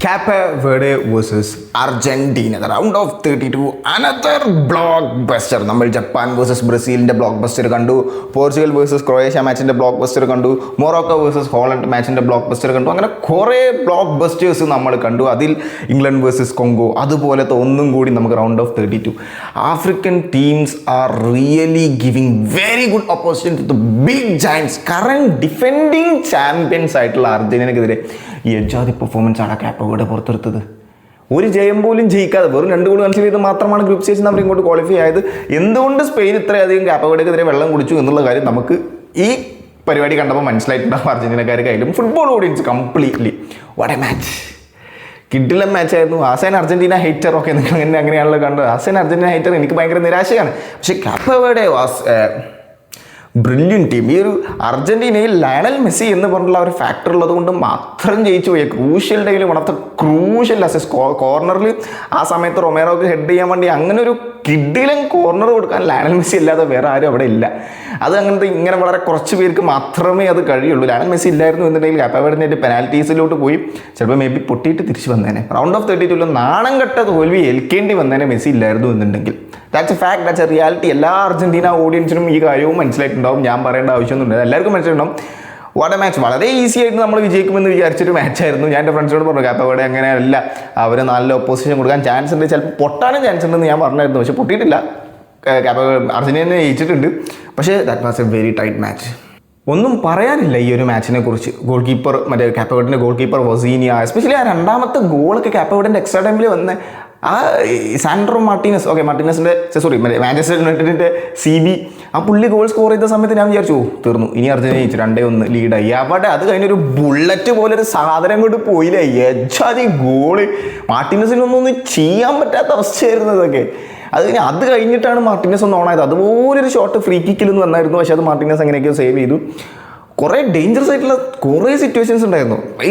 Cape Verde versus Argentina, the round of 32, another blockbuster. നമ്മൾ Japan versus ബ്രസീലിൻ്റെ block കണ്ടു, Portugal versus Croatia മാച്ചിൻ്റെ block കണ്ടു, Morocco versus Holland മാച്ചിൻ്റെ block കണ്ടു. അങ്ങനെ കുറേ block busters നമ്മൾ കണ്ടു. അതിൽ ഇംഗ്ലണ്ട് വേഴ്സസ് കൊങ്കോ, അതുപോലത്തെ ഒന്നും കൂടി നമുക്ക് round of 32. African teams are really giving very good opposition to the big giants. Current defending champions ആയിട്ടുള്ള അർജന്റീനക്കെതിരെ ഈ എജാതി പെർഫോമൻസ് ആണ് കാപ്പ വേർഡെ പുറത്തെടുത്തത്. ഒരു ജയം പോലും ജയിക്കാതെ വെറും 2 ഗോൾ കൺസീഡ് ചെയ്ത് മാത്രമാണ് ഗ്രൂപ്പ് സ്റ്റേജിൽ അവർ ഇങ്ങോട്ട് ക്വാളിഫൈ ആയത്. എന്തുകൊണ്ട് സ്പെയിൻ ഇത്രയധികം കാപ്പ വേർഡെക്കെതിരെ വെള്ളം കുടിച്ചു എന്നുള്ള കാര്യം നമുക്ക് ഈ പരിപാടി കണ്ടപ്പോൾ മനസ്സിലായിട്ടുണ്ടാകും. അർജന്റീനക്കാർക്കായാലും football audience completely what a match, കിഡിലൻ മാച്ചായിരുന്നു. ആസൈൻ അർജന്റീന ഹേറ്റർ ഒക്കെ നിങ്ങൾ അങ്ങനെയാണല്ലോ കണ്ടത്. ആസൈൻ അർജന്റീന ഹേറ്റർ എനിക്ക് ഭയങ്കര നിരാശയാണ്. പക്ഷേ Cape Verde was brilliant team. ഈ ഒരു അർജന്റീനയിൽ ലയണൽ മെസ്സി എന്ന് പറഞ്ഞിട്ടുള്ള ഒരു ഫാക്ടർ ഉള്ളത് കൊണ്ട് മാത്രം ജയിച്ചു പോയി. ക്രൂഷ്യൽ ഡേയിൽ വണത്തെ ക്രൂഷ്യൽ അസിസ്റ്റ് കോർണറിൽ ആ സമയത്ത് റൊമേറോക്ക് ഹെഡ് ചെയ്യാൻ വേണ്ടി അങ്ങനെ ഒരു കിഡിലൻ കോർണർ കൊടുക്കാൻ ലയണൽ മെസ്സി അല്ലാതെ വേറെ ആരും അവിടെ ഇല്ല. അത് അങ്ങനത്തെ ഇങ്ങനെ വളരെ കുറച്ച് പേർക്ക് മാത്രമേ അത് കഴിയുള്ളൂ. ലയണൽ മെസ്സി ഇല്ലായിരുന്നു എന്നുണ്ടെങ്കിൽ കാപ്പ വേർഡെ പെനാൽറ്റീസിലോട്ട് പോയി ചിലപ്പോൾ മേ ബി പൊട്ടിയിട്ട് തിരിച്ച് വന്നേനെ. റൗണ്ട് ഓഫ് 32 നാണം കെട്ട തോൽവി ഏൽക്കേണ്ടി വന്നേനെ മെസ്സി ഇല്ലായിരുന്നു എന്നുണ്ടെങ്കിൽ. That's A fact, that's A reality. എല്ലാ അർജന്റീന ഓഡിയൻസിനും ഈ കാര്യവും മനസ്സിലായിട്ടുണ്ടാവും. ഞാൻ പറയേണ്ട ആവശ്യമൊന്നുമില്ല, എല്ലാവർക്കും മനസ്സിലായിട്ടുണ്ടാവും. What a match. വളരെ ഈസി ആയിട്ട് നമ്മൾ വിജയിക്കുമെന്ന് വിചാരിച്ചൊരു മാച്ചായിരുന്നു. ഞാൻ എൻ്റെ ഫ്രണ്ട്സിനോട് പറഞ്ഞു കാപ്പ വേർഡെ അങ്ങനെയല്ല, അവർ നല്ല ഒപ്പോസിഷൻ കൊടുക്കാൻ ചാൻസ് ഉണ്ട്, ചിലപ്പോൾ പൊട്ടാനും ചാൻസ് ഉണ്ടെന്ന് ഞാൻ പറഞ്ഞായിരുന്നു. പക്ഷേ പൊട്ടിയിട്ടില്ല. അർജന്റീന ജയിച്ചിട്ടുണ്ട്. പക്ഷേ that was a very tight match. ഒന്നും പറയാനില്ല ഈ ഒരു മാച്ചിനെ കുറിച്ച്. ഗോൾ കീപ്പർ കാപ്പ വേർഡെൻ്റെ ഗോൾ കീപ്പർ വസീനിയ, എസ്പെഷ്യലി ആ രണ്ടാമത്തെ ഗോളൊക്കെ കാപ്പ വേർഡെൻ്റെ എക്സ്ട്രാ ടൈമിൽ വന്ന് ആ സാൻഡ്രോ മാർട്ടിനസ്, മാർട്ടിനസിൻ്റെ മാഞ്ചസ്റ്റർ യുണൈറ്റഡിൻ്റെ CB, ആ പുള്ളി ഗോൾ സ്കോർ ചെയ്ത സമയത്ത് ഞാൻ വിചാരിച്ചു തീർന്നു, ഇനി അർജന്റീന ജയിച്ചു, 2-1 ലീഡായി. അവിടെ അത് കഴിഞ്ഞൊരു ബുള്ളറ്റ് പോലെ ഒരു സാധനം കൊണ്ട് പോയില്ലേ. എച്ചാതി ഗോള്. മാർട്ടിനസിനൊന്നും ചെയ്യാൻ പറ്റാത്ത അവസ്ഥയായിരുന്നു അതൊക്കെ. അത് കഴിഞ്ഞിട്ടാണ് മാർട്ടിനസ് ഒന്ന് ഓണായത്. അതുപോലൊരു ഷോട്ട് ഫ്രീ കിക്കിൽ നിന്ന് വന്നായിരുന്നു. പക്ഷേ അത് മാർട്ടിനസ് എങ്ങനെയൊക്കെയോ സേവ് ചെയ്തു. കുറേ ഡേഞ്ചറസ് ആയിട്ടുള്ള കുറേ സിറ്റുവേഷൻസ് ഉണ്ടായിരുന്നു. ഈ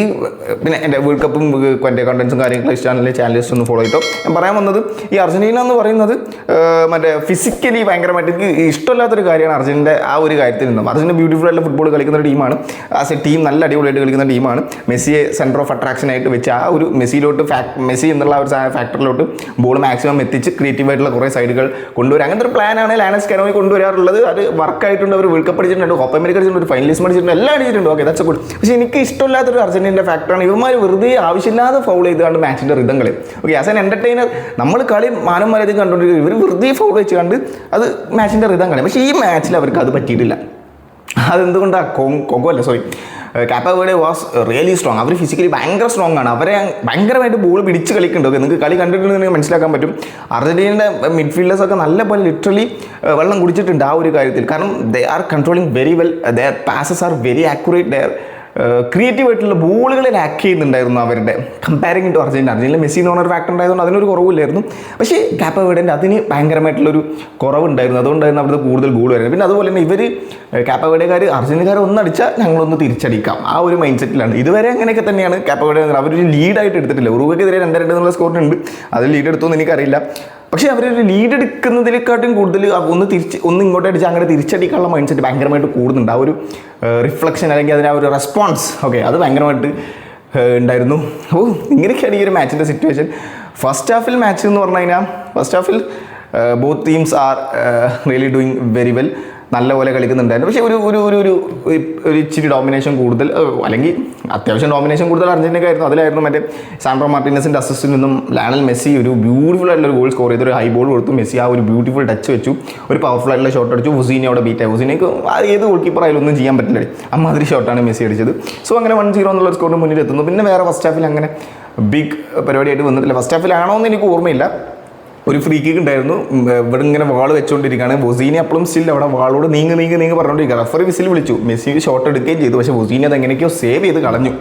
പിന്നെ എൻ്റെ വേൾഡ് കപ്പും എൻ്റെ കണ്ടൻസും കാര്യങ്ങളും ഇഷ്ടമാണെങ്കിൽ ചാനലിസ്റ്റ് ഒന്ന് ഫോളോ ചെയ്തോ. ഞാൻ പറയാൻ വന്നത് ഈ അർജന്റീന എന്ന് പറയുന്നത് ഫിസിക്കലി ഭയങ്കരമായിട്ട് എനിക്ക് ഇഷ്ടമില്ലാത്തൊരു കാര്യമാണ് അർജന്റീൻ്റെ ആ ഒരു കാര്യത്തിൽ നിന്നും. അർജന്റീന ബ്യൂട്ടിഫുൾ ആയിട്ടുള്ള ഫുട്ബോൾ കളിക്കുന്ന ഒരു ടീമാണ്. ആസ് എ ടീം നല്ല അടിപൊളിയായിട്ട് കളിക്കുന്ന ടീമാണ്. മെസ്സിയെ സെൻറ്റർ ഓഫ് അട്രാക്ഷൻ ആയിട്ട് വെച്ച് ആ ഒരു മെസ്സി എന്നുള്ള ഒരു ഫാക്ടറിലോട്ട് ബോൾ മാക്സിമം എത്തിച്ച് ക്രിയേറ്റീവായിട്ടുള്ള കുറേ സൈഡുകൾ കൊണ്ടുവരിക. അങ്ങനത്തെ ഒരു പ്ലാനാണ് ലയണൽ സ്കാലോണി കൊണ്ടുവരാറുള്ളത്. അത് വർക്കായിട്ടുണ്ട്. അവർ വേൾഡ് കപ്പ് അടിച്ചിട്ടുണ്ട്, കോപ്പ അമേരിക്ക അടിച്ചിട്ടുണ്ട്, ഒരു ഫൈനലിസ്റ്റ് എല്ലാം അടിച്ചിട്ടുണ്ട്. Okay, that's good. പക്ഷേ എനിക്ക് ഇഷ്ടമില്ലാത്തൊരു അർജന്റീനയുടെ ഫാക്ടറാണ് ഇവന്മാർ വെറുതെ ആവശ്യമില്ലാതെ ഫൗൾ ചെയ്തുകൊണ്ട് മാച്ചിൻ്റെ റിതം കളി. ഓക്കെ, ആസ് ആൻ എൻ്റർടൈനർ നമ്മൾ കളി മാനം മര്യാദ കണ്ടുകൊണ്ടിരിക്കും. ഇവർ വെറുതെ ഫൗൾ വെച്ച് കണ്ട് അത് മാച്ചിൻ്റെ റിതം കളി. പക്ഷേ ഈ മാച്ചിൽ അവർക്ക് അത് പറ്റിയിട്ടില്ല. അതെന്തുകൊണ്ടാണ്? Cape Verde was really strong. അവർ ഫിസിക്കലി ഭയങ്കര സ്ട്രോങ് ആണ്. അവരെ ഭയങ്കരമായിട്ട് ബോൾ പിടിച്ച് കളിക്കുന്നുണ്ട്. നിങ്ങൾക്ക് കളി കണ്ടിട്ടുണ്ടെങ്കിൽ മനസ്സിലാക്കാൻ പറ്റും. അർജന്റീനയുടെ മിഡ്ഫീൽഡേഴ്സൊക്കെ നല്ല പോലെ ലിറ്ററലി വെള്ളം കുടിച്ചിട്ടുണ്ട് ആ ഒരു കാര്യത്തിൽ. കാരണം they are controlling very well, their passes are very accurate, their ക്രിയേറ്റീവായിട്ടുള്ള ബോളുകളിൽ ആക്ട് ചെയ്യുന്നുണ്ടായിരുന്നു അവരുടെ കമ്പാരിങ് ടു അർജന്റീന. മെസ്സി എന്ന് പറഞ്ഞൊരു ഫാക്ടർ ഉണ്ടായതുകൊണ്ട് അതിനൊരു കുറവില്ലായിരുന്നു. പക്ഷേ കാപ്പ വേർഡെൻ്റെ അതിന് ഭയങ്കരമായിട്ടുള്ളൊരു കുറവുണ്ടായിരുന്നു. അതുകൊണ്ടായിരുന്നു അവിടുത്തെ കൂടുതൽ ഗോൾ വരുന്നത്. പിന്നെ അതുപോലെ തന്നെ ഇവർ കാപ്പ വേർഡെക്കാർ അർജന്റീനക്കാർ ഒന്നടിച്ചാൽ ഞങ്ങളൊന്ന് തിരിച്ചടിക്കാം ആ ഒരു മൈൻഡ് സെറ്റിലാണ്. ഇതുവരെ അങ്ങനെയൊക്കെ തന്നെയാണ് കാപ്പ വേർഡെ. അവരൊരു ലീഡായിട്ട് എടുത്തിട്ടില്ല. ഉറുഗ്വേക്കെതിരെ 2-2 എന്നുള്ള സ്കോറിനുണ്ട്. അത് ലീഡ് എടുത്തോന്ന് എനിക്കറിയില്ല. പക്ഷേ അവരൊരു ലീഡ് എടുക്കുന്നതിനെക്കാട്ടും കൂടുതൽ ഒന്ന് ഇങ്ങോട്ട് അടിച്ച് അങ്ങനെ തിരിച്ചടിക്കാനുള്ള മൈൻഡ് സെറ്റ് ഭയങ്കരമായിട്ട് കൂടുന്നുണ്ട്. ആ ഒരു റിഫ്ലക്ഷൻ അല്ലെങ്കിൽ അതിന് ആ ഒരു റെസ്പോൺസ് അത് ഭയങ്കരമായിട്ട് ഉണ്ടായിരുന്നു. ഇങ്ങനെയൊക്കെയാണ് ഈ ഒരു മാച്ചിൻ്റെ സിറ്റുവേഷൻ. ഫസ്റ്റ് ഹാഫിൽ മാച്ച് എന്ന് പറഞ്ഞു കഴിഞ്ഞാൽ first Hafil both teams are really doing very well. നല്ലപോലെ കളിക്കുന്നുണ്ടായിരുന്നു. പക്ഷേ ഒരു ഇച്ചിരി ഡോമിനേഷൻ കൂടുതൽ, അല്ലെങ്കിൽ അത്യാവശ്യം ഡോമിനേഷൻ കൂടുതൽ അർജന്റീനക്കായിരുന്നു. അതിലായിരുന്നു സാൻഡ്രോ മാർട്ടിനസിൻ്റെ അസിസ്റ്റിൽ നിന്നും ലയണൽ മെസ്സി ഒരു ബ്യൂട്ടിഫുൾ ആയിട്ടുള്ള ഒരു ഗോൾ സ്കോർ ചെയ്തു. ഒരു ഹൈ ബോൾ കൊടുത്തു. മെസ്സി ആ ഒരു ബ്യൂട്ടിഫുൾ ടച്ച് വെച്ചു, ഒരു പവർഫുൾ ആയിട്ടുള്ള ഷോട്ട് അടിച്ചു. വസീനിയ അവിടെ ബീറ്റായി. വസീനിയക്ക് ഏത് ഗോൾ കീപ്പർ ആയാലും ഒന്നും ചെയ്യാൻ പറ്റില്ല. അമ്മാതിരി ഷോട്ടാണ് മെസ്സി അടിച്ചത്. സോ അങ്ങനെ 1-0 എന്നുള്ള സ്കോറിന് മുന്നിൽ എത്തുന്നു. പിന്നെ വേറെ ഫസ്റ്റ് ഹാഫിൽ അങ്ങനെ ബിഗ് പരിപാടിയായിട്ട് വന്നിട്ടില്ല. ഫസ്റ്റ് ഹാഫിലാണോ എന്ന് എനിക്ക് ഓർമ്മയില്ല. ഒരു ഫ്രീ കിക്ക് ഉണ്ടായിരുന്നു. ഇവിടെ ഇങ്ങനെ വാൾ വെച്ചുകൊണ്ടിരിക്കുകയാണ്. വസീനി അപ്പോഴും സ്റ്റിൽ അവിടെ വാളോട് നീങ്ങി പറഞ്ഞുകൊണ്ടിരിക്കുക. റഫറി വിസിൽ വിളിച്ചു. മെസ്സി ഷോട്ട് എടുക്കുകയും ചെയ്തു. പക്ഷേ വസീനി അത് എങ്ങനെയൊക്കെയോ സേവ് ചെയ്ത് കളഞ്ഞു.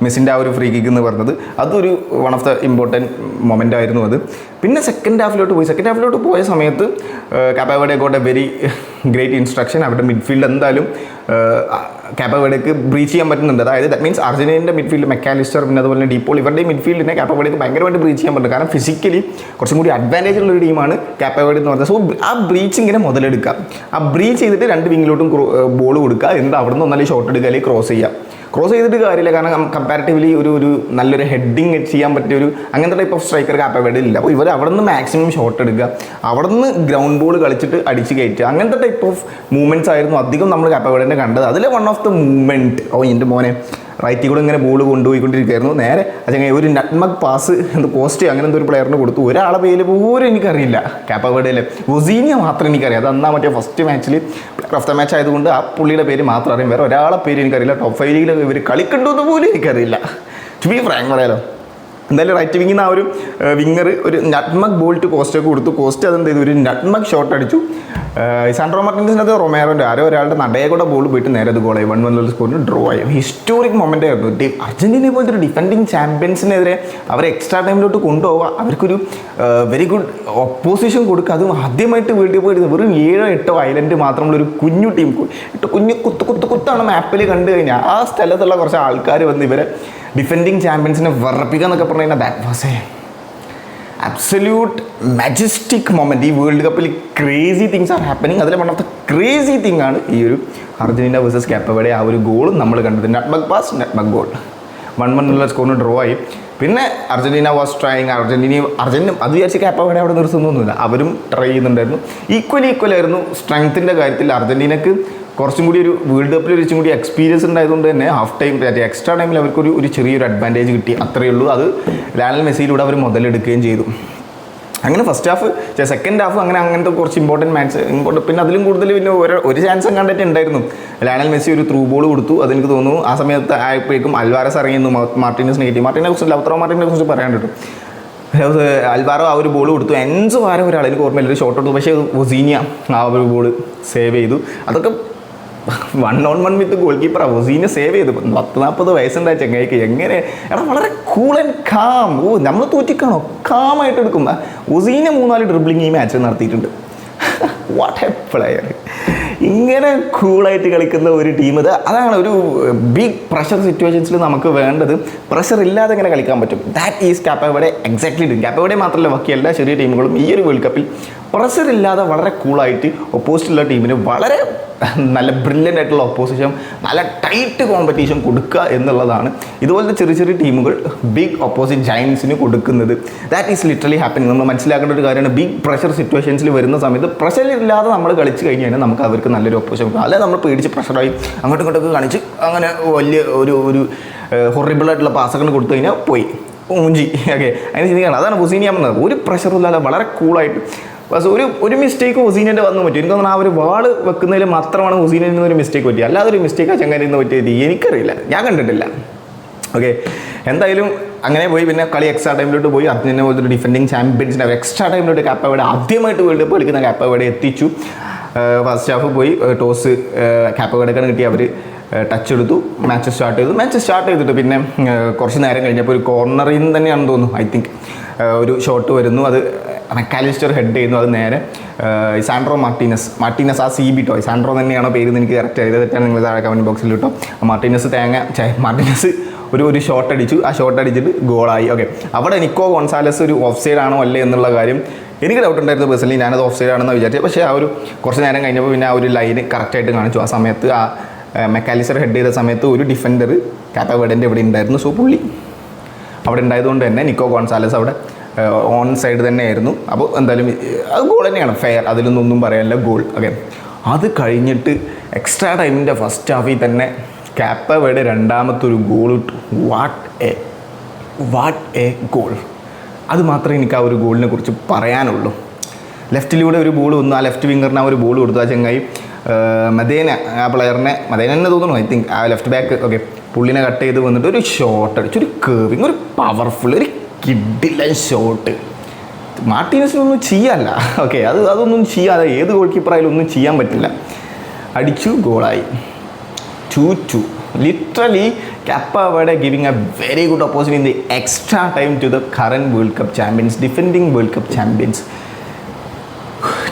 മെസ്സിൻ്റെ ആ ഒരു ഫ്രീ കിക്ക് എന്ന് പറഞ്ഞത് അതൊരു one of the important moment ആയിരുന്നു അത്. പിന്നെ സെക്കൻഡ് ഹാഫിലോട്ട് പോയ സമയത്ത് Cape Verde got a very great instruction. അവരുടെ മിഡ്ഫീൽഡ് എന്തായാലും കാപ്പ വേർഡെക്ക് ബ്രീച്ച് ചെയ്യാൻ പറ്റുന്നുണ്ട്. അതായത് ദാറ്റ് മീൻസ് അർജന്റീനയുടെ മിഡ്ഫീൽഡ് മെക്കാലിസ്റ്റർ, പിന്നെ അതുപോലെ തന്നെ ഡീപോൾ, ഇവരുടെ മിഡ്ഫീൽഡിനെ കാപ്പ വേർഡെക്ക് ഭയങ്കരമായിട്ട് ബ്രീച്ച് ചെയ്യാൻ പറ്റും. കാരണം ഫിസിക്കലി കുറച്ചും കൂടി അഡ്വാൻറ്റേജ് ഉള്ളൊരു ടീമാണ് കാപ്പ വേർഡെ എന്ന് പറഞ്ഞത്. സോ ആ ബ്രീച്ചിങ്ങിനെ മുതലെടുക്കുക. ആ ബ്രീച്ച് ചെയ്തിട്ട് 2 വിങ്ങിലോട്ടും ബോൾ കൊടുക്കുക. എന്നിട്ട് അവിടെ നിന്ന് ഒന്നാലും ഷോട്ട് എടുക്കുക അല്ലെങ്കിൽ ക്രോസ് ചെയ്യുക. ക്രോസ് ചെയ്തിട്ട് കാര്യമില്ല, കാരണം കമ്പാരിറ്റീവ്ലി ഒരു നല്ലൊരു ഹെഡിങ് ചെയ്യാൻ പറ്റിയ ഒരു അങ്ങനത്തെ ടൈപ്പ് ഓഫ് സ്ട്രൈക്കർ കാപ്പവേർഡിൽ ഇല്ല. അപ്പോൾ ഇവർ അവിടെ നിന്ന് മാക്സിമം ഷോട്ട് എടുക്കുക, അവിടെ നിന്ന് ഗ്രൗണ്ട് ബോൾ കളിച്ചിട്ട് അടിച്ച് കയറ്റുക, അങ്ങനത്തെ ടൈപ്പ് ഓഫ് മൂവ്മെൻറ്റ്സ് ആയിരുന്നു അധികം നമ്മൾ കാപ്പവേർഡിനെ കണ്ടത്. അതിൽ വൺ ഓഫ് ദ മൂവ്മെൻറ്റ്, എൻ്റെ മോനെ റൈറ്റിൽ കൂടെ ഇങ്ങനെ ബോൾ കൊണ്ടുപോയിക്കൊണ്ടിരിക്കുകയായിരുന്നു. നേരെ അങ്ങനെ ഒരു നട്ട്മഗ് പാസ് പോസ്റ്റ് അങ്ങനെ എന്തോ ഒരു പ്ലെയറിന് കൊടുത്തു. ഒരാളെ പേര് പോലും എനിക്കറിയില്ല കാപ്പവേർഡിലെ. വൊസീനിയ മാത്രം എനിക്കറിയാം. അത് അന്നാ മറ്റേ ഫസ്റ്റ് മാച്ചിൽ പ്ലെയർ ഓഫ് ദ മാച്ച് ആയതുകൊണ്ട് ആ പുള്ളിയുടെ പേര് മാത്രം അറിയാം. വേറെ ഒരാളെ പേര് എനിക്കറിയില്ല. ടോപ്പ് 5 ലീഗിൽ ഇവർ കളിക്കണ്ടെന്ന് പോലും എനിക്കറിയില്ല. ടു ബി ഫ്രാങ്ക് പറയാലോ. എന്തായാലും റൈറ്റ് വിങ്ങിൽ നിന്ന് ആ ഒരു വിങ്ങർ ഒരു നട്ട്മഗ് ബോൾ ടു കോസ്റ്റൊക്കെ കൊടുത്തു. കോസ്റ്റ് അതെന്ത് ചെയ്തു, ഒരു നട്ട്മഗ് ഷോട്ട് അടിച്ചു. സാൻഡ്രോ മാർട്ടിൻസിനകത്ത് റൊമേറോൻ്റെ ഒരാളുടെ നടയെ കൂടെ ബോൾ പോയിട്ട് നേരെ അത് ഗോളായി. 1-1 സ്കോറിന് ഡ്രോ ആയി. ഹിസ്റ്റോറിക് മൊമെൻ്റ് ആയിരുന്നു. അർജൻറ്റീനയെ പോലത്തെ ഒരു ഡിഫെൻഡിങ് ചാമ്പ്യൻസിനെതിരെ അവരെ എക്സ്ട്രാ ടൈമിലോട്ട് കൊണ്ടുപോവുക, അവർക്കൊരു വെരി ഗുഡ് ഒപ്പോസിഷൻ കൊടുക്കുക. അതും ആദ്യമായിട്ട് വേൾഡ് കപ്പ് എടുത്തത് വെറും 7-8 ഐലൻഡ് മാത്രമുള്ള ഒരു കുഞ്ഞു ടീം, കുഞ്ഞു കുത്താണ് മാപ്പിൽ കണ്ടു കഴിഞ്ഞാൽ ആ സ്ഥലത്തുള്ള കുറച്ച് ആൾക്കാർ വന്ന് ഇവരെ ഡിഫെൻഡിങ് ചാമ്പ്യൻസിനെ വിറപ്പിക്കുക എന്നൊക്കെ പറഞ്ഞു കഴിഞ്ഞാൽ that was A absolute majestic moment. ഈ വേൾഡ് കപ്പിൽ ക്രേസി തിങ്സ് ആർ ഹാപ്പനിങ്. അതിൽ one of the crazy thing ആണ് ഈ ഒരു അർജൻറ്റീന വേഴ്സസ് കാപ്പവേർഡെ ആ ഒരു ഗോളും നമ്മൾ കണ്ടത്. Nutmeg pass, nutmeg goal. 1-1 സ്കോറിന് draw ആയി. പിന്നെ അർജൻറ്റീന വാസ് ട്രൈങ്. അർജൻറ്റീന അത് വിചാരിച്ച് കാപ്പവേർഡെ അവിടെ നിർത്തുന്നൊന്നുമില്ല, അവരും ട്രൈ ചെയ്യുന്നുണ്ടായിരുന്നു. ഈക്വലായിരുന്നു സ്ട്രെങ്ത്തിൻ്റെ കാര്യത്തിൽ. അർജൻറ്റീനക്ക് കുറച്ചും കൂടി ഒരു വേൾഡ് കപ്പിൽ കുറച്ചും കൂടി എക്സ്പീരിയൻസ് ഉണ്ടായതുകൊണ്ട് തന്നെ ഹാഫ് ടൈം എക്സ്ട്രാ ടൈമിൽ അവർക്കൊരു ചെറിയൊരു അഡ്വാൻറ്റേജ് കിട്ടി, അത്രയേ ഉള്ളൂ. അത് ലയണൽ മെസ്സിയിലൂടെ അവർ മുതലെടുക്കുകയും ചെയ്തു. അങ്ങനെ ഫസ്റ്റ് ഹാഫ്, സെക്കൻഡ് ഹാഫ് അങ്ങനത്തെ കുറച്ച് ഇമ്പോർട്ടൻറ്റ് പിന്നെ അതിലും കൂടുതൽ പിന്നെ ഒരു ചാൻസും കണ്ടിട്ട് ഉണ്ടായിരുന്നു. ലയണൽ മെസ്സി ഒരു ത്രൂ ബോൾ കൊടുത്തു. അതെനിക്ക് തോന്നുന്നു ആ സമയത്ത് ആയപ്പോഴേക്കും അൽവാരസ് ഇറങ്ങിയിരുന്നു മാർട്ടിനസിനെ കയറ്റി. ലൗതറോ മാർട്ടിനെ കുറിച്ച് പറയാൻ കിട്ടും. അൽവാരോ ആ ഒരു ബോൾ കൊടുത്തു. എൻസോ ആരോ ഒരാൾ എനിക്ക് ഓർമ്മയില്ല ഒരു ഷോട്ട് കൊടുത്തു. പക്ഷേ വൊസീനിയ ആ ഒരു ബോൾ സേവ് ചെയ്തു. അതൊക്കെ 1-on-1 with goalkeeper Vozinha save ചെയ്തു. 40-40 വയസ്സുണ്ടായ ചെങ്ങായിക്ക് എങ്ങനെ വളരെ കൂൾ ആൻഡ് കാം. നമ്മൾ തോറ്റിക്കാണോ കാമായിട്ട് എടുക്കും. വൊസീനിയ 3-4 ഡ്രിബ്ലിങ് ഈ മാച്ച് നടത്തിയിട്ടുണ്ട്. What A player. ഇങ്ങനെ കൂളായിട്ട് കളിക്കുന്ന ഒരു ടീം അതാണ് ഒരു ബിഗ് പ്രഷർ സിറ്റുവേഷൻസിൽ നമുക്ക് വേണ്ടത്. പ്രഷർ ഇല്ലാതെ എങ്ങനെ കളിക്കാൻ പറ്റും? That is Cape Verde exactly. Cape Verde മാത്രമല്ല ബാക്കി എല്ലാ ചെറിയ ടീമുകളും ഈ ഒരു വേൾഡ് കപ്പിൽ പ്രഷർ ഇല്ലാതെ വളരെ കൂളായിട്ട് ഒപ്പോസിറ്റുള്ള ടീമിന് വളരെ നല്ല ബ്രില്യൻ്റ് ആയിട്ടുള്ള ഒപ്പോസിഷൻ, നല്ല ടൈറ്റ് കോമ്പറ്റീഷൻ കൊടുക്കുക എന്നുള്ളതാണ് ഇതുപോലത്തെ ചെറിയ ചെറിയ ടീമുകൾ ബിഗ് ഓപ്പോസിറ്റ് ജയൻസിന് കൊടുക്കുന്നത്. That is literally happening. നമ്മൾ മനസ്സിലാക്കേണ്ട ഒരു കാര്യമാണ്, ബിഗ് പ്രഷർ സിറ്റുവേഷൻസിൽ വരുന്ന സമയത്ത് പ്രഷർ ഇല്ലാതെ നമ്മൾ കളിച്ച് കഴിഞ്ഞ് കഴിഞ്ഞാൽ നമുക്ക് അവർക്ക് നല്ലൊരു ഒപ്പോസിഷൻ കൊടുക്കും. അല്ലെങ്കിൽ നമ്മൾ പേടിച്ച് പ്രഷറായി അങ്ങോട്ടും ഇങ്ങോട്ടൊക്കെ കാണിച്ച് അങ്ങനെ വലിയ ഒരു ഹൊറിബിളായിട്ടുള്ള പാസൊക്കെ കൊടുത്തു കഴിഞ്ഞാൽ പോയി മൂഞ്ചി. ഓക്കെ, അതിന് ചിന്തിക്കണം. അതാണ് വൊസീനിയ പറഞ്ഞത്. ഒരു പ്രഷറില്ലാതെ വളരെ കൂളായിട്ട്. പക്ഷേ ഒരു മിസ്റ്റേക്ക് വൊസീനിയൻ്റെ വന്നു പറ്റും. എനിക്ക് തോന്നുന്നു ആ ഒരു വാള് വെക്കുന്നതിൽ മാത്രമാണ് വൊസീനിയയിൽ നിന്നൊരു മിസ്റ്റേക്ക് പറ്റി. അല്ലാതെ ഒരു മിസ്റ്റേക്ക് ആ ചങ്ങാരിൽ നിന്ന് പറ്റിയത് എനിക്കറിയില്ല, ഞാൻ കണ്ടിട്ടില്ല. ഓക്കെ, എന്തായാലും അങ്ങനെ പോയി. പിന്നെ കളി എക്സ്ട്രാ ടൈമിലോട്ട് പോയി. അർജന്റീന പോലത്തെ ഒരു ഡിഫെൻഡിങ് ചാമ്പ്യൻസിനെ എക്സ്ട്രാ ടൈമിലോട്ട് കാപ്പവേർഡെ ആദ്യമായിട്ട് വേൾഡ് കപ്പ് കളിക്കുന്ന കാപ്പവേർഡെ എത്തിച്ചു. ഫസ്റ്റ് ഹാഫ് പോയി, ടോസ് കാപ്പവേർഡെക്കാണ് കിട്ടി. അവർ ടച്ച് എടുത്തു, മാച്ച് സ്റ്റാർട്ട് ചെയ്തിട്ട് പിന്നെ കുറച്ച് നേരം കഴിഞ്ഞപ്പോൾ ഒരു കോർണറിൽ നിന്ന് തന്നെയാണെന്ന് തോന്നുന്നു, ഐ തിങ്ക് ഒരു ഷോട്ട് വരുന്നു. അത് മെക്കാലിസ്റ്റർ ഹെഡ് ചെയ്യുന്നു. അത് നേരെ സാൻഡ്രോ മാർട്ടിനസ് ആ CB ടോയ് സാൻഡ്രോ തന്നെയാണോ പേര് എന്ന് എനിക്ക് കറക്റ്റ് ആയത്, തെറ്റാണ് നിങ്ങൾ താഴെ കമൻറ്റ് ബോക്സിൽ കിട്ടും. മാർട്ടിനസ് ഒരു ഷോട്ട് അടിച്ചു. ആ ഷോട്ട് അടിച്ചിട്ട് ഗോളായി. ഓക്കെ, അവിടെ നിക്കോ ഗോൺസാലസ് ഒരു ഓഫ് സൈഡ് ആണോ അല്ലേ എന്നുള്ള കാര്യം എനിക്ക് ഡൗട്ട് ഉണ്ടായിരുന്നു പേഴ്സണലി. ഞാനത് ഓഫ് സൈഡ് ആണെന്ന് വിചാരിച്ചത്. പക്ഷേ ആ ഒരു കുറച്ച് നേരം കഴിഞ്ഞപ്പോൾ പിന്നെ ആ ഒരു ലൈന് കറക്റ്റായിട്ട് കാണിച്ചു. ആ സമയത്ത് ആ മെക്കാലിസ്റ്റർ ഹെഡ് ചെയ്ത സമയത്ത് ഒരു ഡിഫൻഡർ കാപ്പവേർഡൻ്റെ ഇവിടെ ഉണ്ടായിരുന്നു. സോ പുള്ളി അവിടെ ഉണ്ടായതുകൊണ്ട് തന്നെ നിക്കോ ഗോൺസാലസ് അവിടെ ഓൺ സൈഡ് തന്നെയായിരുന്നു. അപ്പോൾ എന്തായാലും അത് ഗോൾ തന്നെയാണ്, ഫെയർ, അതിലൊന്നും പറയാനില്ല, ഗോൾ. ഓക്കെ, അത് കഴിഞ്ഞിട്ട് എക്സ്ട്രാ ടൈമിൻ്റെ ഫസ്റ്റ് ഹാഫിൽ തന്നെ കാപ്പവേർഡെ രണ്ടാമത്തെ ഒരു ഗോൾ ഇട്ടു. What A goal. അത് മാത്രമേ എനിക്ക് ആ ഒരു ഗോളിനെ കുറിച്ച് പറയാനുള്ളൂ. ലെഫ്റ്റിലൂടെ ഒരു ബോൾ വന്നു. ആ ലെഫ്റ്റ് വിങ്ങറിന് ആ ഒരു ബോൾ കൊടുത്തു. ആ ചങ്ങായി മദേന, ആ പ്ലെയറിനെ മദേന തന്നെ തോന്നുന്നു, ഐ തിങ്ക് ആ ലെഫ്റ്റ് ബാക്ക്. ഓക്കെ, പുള്ളിനെ കട്ട് ചെയ്ത് വന്നിട്ട് ഒരു ഷോട്ട് അടിച്ചു. ഒരു കേർവിങ്, ഒരു പവർഫുൾ, ഒരു കിഡിലൻ ഷോട്ട്. മാർട്ടിനസിനൊന്നും ചെയ്യാല്ല. ഓക്കെ, അതൊന്നും ചെയ്യാതെ ഏത് ഗോൾ കീപ്പറായാലും ഒന്നും ചെയ്യാൻ പറ്റില്ല. അടിച്ചു, ഗോളായി. 2-2. Literally, Cappaverde giving a very good opposition in the extra time to the current World Cup champions, defending World Cup champions.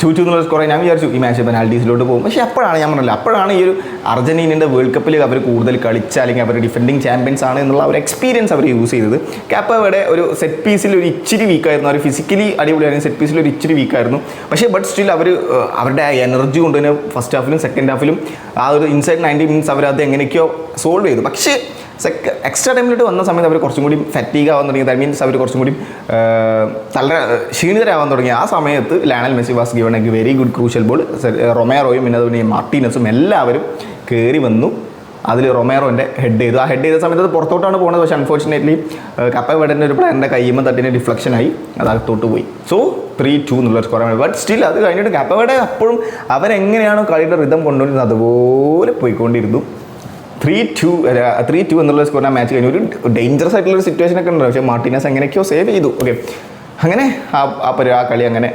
2-2 എന്നുള്ള സ്കോർ ഞാൻ വിചാരിച്ചു ഈ മാച്ച് പെനാൽറ്റീസിലോട്ട് പോകും. പക്ഷേ അപ്പോഴാണ് ഞാൻ പറഞ്ഞില്ല, അപ്പോഴാണ് ഈ ഒരു അർജന്റീനയുടെ വേൾഡ് കപ്പിൽ അവർ കൂടുതൽ കളിച്ച അല്ലെങ്കിൽ അവർ ഡിഫെൻഡിങ് ചാമ്പ്യൻസ് ആണ് എന്നുള്ള ഒരു എക്സ്പീരിയൻസ് അവർ യൂസ് ചെയ്തത്. കാപ്പവരുടെ ഒരു സെറ്റ് പീസിൽ ഒരു ഇച്ചിരി വീക്കായിരുന്നു, അവർ ഫിസിക്കലി അടിപൊളിയായിരുന്നു, സെറ്റ് പീസിൽ ഒരു ഇച്ചിരി വീക്കായിരുന്നു. പക്ഷേ ബട്ട് സ്റ്റിൽ അവർ അവരുടെ ആ എനർജി കൊണ്ട് തന്നെ ഫസ്റ്റ് ഹാഫിലും സെക്കൻഡ് ഹാഫിലും ആ ഒരു ഇൻസൈഡ് 90 മിനിറ്റ്സ് അവരത് എങ്ങനെയൊക്കെയോ സോൾവ് ചെയ്തു. പക്ഷേ എക്സ്ട്രാ ടൈമിലോട്ട് വന്ന സമയത്ത് അവർ കുറച്ചും കൂടി ഫറ്റീഗ് ആവാൻ തുടങ്ങി. ദാറ്റ് മീൻസ് അവർ കുറച്ചും കൂടി നല്ല ക്ഷീണിതരാവാൻ തുടങ്ങി. ആ സമയത്ത് Lionel Messi was given a very good crucial ball. റൊമേറോയും പിന്നെ അതുപോലെ മാർട്ടീനസും എല്ലാവരും കയറി വന്നു. അതിൽ റൊമേറോൻ്റെ ഹെഡ് ചെയ്തു. ആ ഹെഡ് ചെയ്ത സമയത്ത് അത് പുറത്തോട്ടാണ് പോകുന്നത്. പക്ഷേ അൺഫോർച്ചുനേറ്റ്ലി കപ്പവേടൻ്റെ ഒരു പ്ലെയറിൻ്റെ കയ്യുമ്പോൾ തട്ടിന് ഡിഫ്ലക്ഷനായി അത് അകത്തോട്ട് പോയി. സോ 3-2 എന്നുള്ള സ്കോറാണ്. ബട്ട് സ്റ്റിൽ അത് കഴിഞ്ഞിട്ട് കപ്പവേടെ അപ്പോഴും അവരെങ്ങനെയാണോ കളിയുടെ റിതം കൊണ്ടുവരുന്നത് അതുപോലെ പോയിക്കൊണ്ടിരുന്നു. 3-2 എന്നുള്ള സ്കോറിന് ആ മാച്ച് കഴിഞ്ഞു. ഒരു ഡേഞ്ചറസ് ആയിട്ടുള്ള ഒരു സിറ്റുവേഷൻ ഒക്കെ ഉണ്ട്. പക്ഷേ മാർട്ടിനസ് എങ്ങനെയൊക്കെയോ സേവ് ചെയ്തു. ഓക്കെ, അങ്ങനെ ആ കളി അങ്ങനെ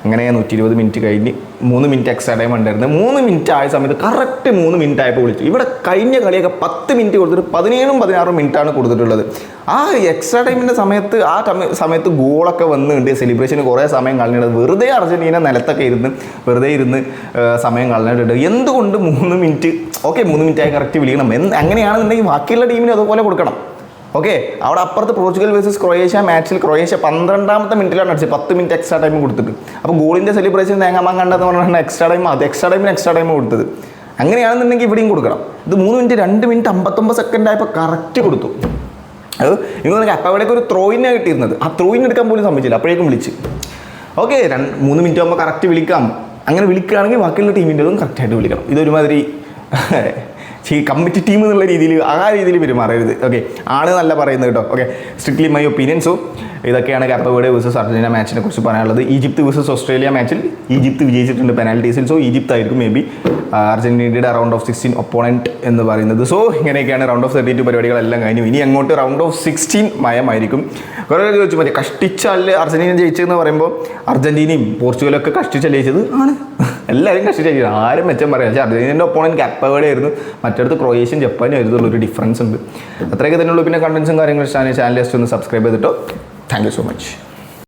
120 മിനിറ്റ് കഴിഞ്ഞ് 3 മിനിറ്റ് എക്സ്ട്രാ ടൈം ഉണ്ടായിരുന്നു. 3 മിനിറ്റ് ആയ സമയത്ത് കറക്റ്റ് 3 മിനിറ്റ് ആയപ്പോൾ വിളിച്ചു. ഇവിടെ കഴിഞ്ഞ കളിയൊക്കെ 10 മിനിറ്റ് കൊടുത്തിട്ട് 17-16 മിനിറ്റാണ് കൊടുത്തിട്ടുള്ളത്. ആ എക്സ്ട്രാ ടൈമിൻ്റെ സമയത്ത് ഗോളൊക്കെ വന്നിട്ടുണ്ട്. സെലിബ്രേഷന് കുറേ സമയം കളഞ്ഞിട്ട് വെറുതെ അർജന്റീന നിലത്തൊക്കെ വെറുതെ ഇരുന്ന് സമയം കളഞ്ഞിട്ടുണ്ട്. എന്തുകൊണ്ട് 3 മിനിറ്റ്? ഓക്കെ, 3 മിനിറ്റായി കറക്റ്റ് വിളിക്കണം. അങ്ങനെയാണെന്നുണ്ടെങ്കിൽ ബാക്കിയുള്ള ടീമിന് അതുപോലെ കൊടുക്കണം. ഓക്കെ, അവിടെ അപ്പുറത്ത് പോർച്ചുഗൽ വേഴ്സസ് ക്രൊയേഷ്യ മാച്ചിൽ ക്രൊയേഷ്യ 12ാമത്തെ മിനിറ്റിലാണ് അടിച്ചത്, 10 മിനിറ്റ് എക്സ്ട്രാ ടൈം കൊടുത്തിട്ട്. അപ്പോൾ ഗോളിൻ്റെ സെലിബ്രേഷൻ തേങ്ങാമാൻ കണ്ടെന്ന് പറഞ്ഞാൽ എക്സ്ട്രാ ടൈമിന് എക്സ്ട്രാ ടൈം കൊടുത്തത്. അങ്ങനെയാണെന്നുണ്ടെങ്കിൽ ഇവിടെയും കൊടുക്കണം. ഇത് 3 മിനിറ്റ് 2 മിനിറ്റ് 59 സെക്കൻഡ് ആയപ്പോൾ കറക്റ്റ് കൊടുത്തു. അത് നിങ്ങൾ അപ്പോൾ അവിടേക്ക് ഒരു ത്രോയിനാണ് കിട്ടിയിരുന്നത്. ആ ത്രോയിൻ എടുക്കാൻ പോലും സമ്മതിച്ചില്ല, അപ്പോഴേക്കും വിളിച്ച്. ഓക്കെ, 3 മിനിറ്റ് ആകുമ്പോൾ കറക്റ്റ് വിളിക്കാം. അങ്ങനെ വിളിക്കുകയാണെങ്കിൽ ബാക്കിയുള്ള ടീമിൻ്റെതും കറക്റ്റായിട്ട് വിളിക്കണം. ഇതൊരുമാതിരി കമ്മിറ്റി ടീം എന്നുള്ള രീതിയിൽ ആ രീതിയിൽ പെരുമാറരുത്. ഓക്കെ, ആണ് നല്ല പറയുന്നത് കേട്ടോ. Okay, strictly my opinion. So ഇതൊക്കെയാണ് കാപ്പവേർഡെ വേഴ്സസ് അർജന്റീന മാച്ചിനെ കുറിച്ച് പറയാനുള്ളത്. ഈജിപ്ത് വേഴ്സസ് ഓസ്ട്രേലിയ മാച്ചിൽ ഈജിപ്ത് വിജയിച്ചിട്ടുണ്ട് പെനാൽറ്റീസിൽ. സോ ഈജിപ്ത് ആയിരിക്കും മേ ബി അർജന്റീനയുടെ റൗണ്ട് ഓഫ് 16 ഒപ്പോണൻറ്റ് എന്ന് പറയുന്നത്. സോ ഇങ്ങനെയൊക്കെയാണ് റൗണ്ട് ഓഫ് 32 പരിപാടികളെല്ലാം കഴിഞ്ഞു. ഇനി അങ്ങോട്ട് റൗണ്ട് ഓഫ് 16 മയമായിരിക്കും. കുറേ ചോദിച്ചു മതി കഷ്ടിച്ചല്ലേ അർജന്റീന ജയിച്ചതെന്ന് പറയുമ്പോൾ അർജന്റീനയും പോർച്ചുഗലൊക്കെ കഷ്ടിച്ചല്ലേ ജയിച്ചത്? ആണ്, എല്ലാവരും കഷ്ടിച്ചാൽ ആരും മെച്ചം പറയാം. പക്ഷേ അർജന്റീനയുടെ ഒപ്പോണൻറ്റ് കാപ്പവേർഡെ ആയിരുന്നു, മറ്റടുത്ത് ക്രൊയേഷ്യയും ജപ്പാനും ആയിരുന്നുള്ളൊരു ഡിഫറൻസ് ഉണ്ട്. അത്രയൊക്കെ തന്നെയുള്ളൂ. പിന്നെ കണ്ടൻസും കാര്യങ്ങളും ചാനൽ ജസ്റ്റ് ഒന്ന് സബ്സ്ക്രൈബ് ചെയ്തിട്ടോ. Thank you so much.